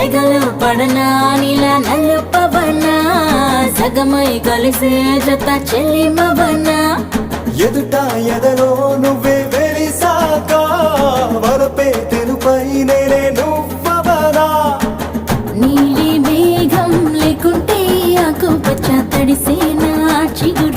సెగలు పడనా నీలా నల్లు పవనా సగమై కలిసే జత చెల్లిమవనా ఎదుట ఎదలో నువ్వే వెలిసాక వరపే తెలుపై నేనే నువ్వవనా నీలి మేఘం లేకుంటే ఆకు పచ్చ తడిసేనా చిగురు